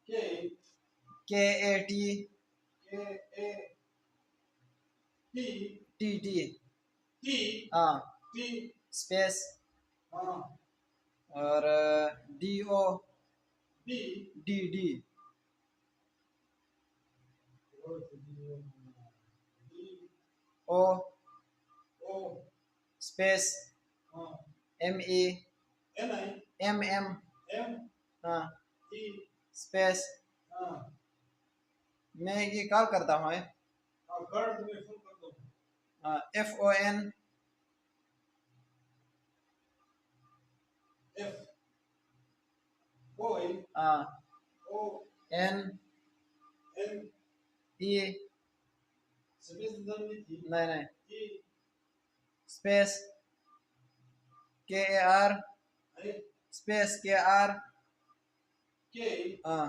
के A T T T हाँ space और D O D D O space M E M M हाँ space मैं ये कॉल करता हूँ F O N N E नहीं space K A R space K are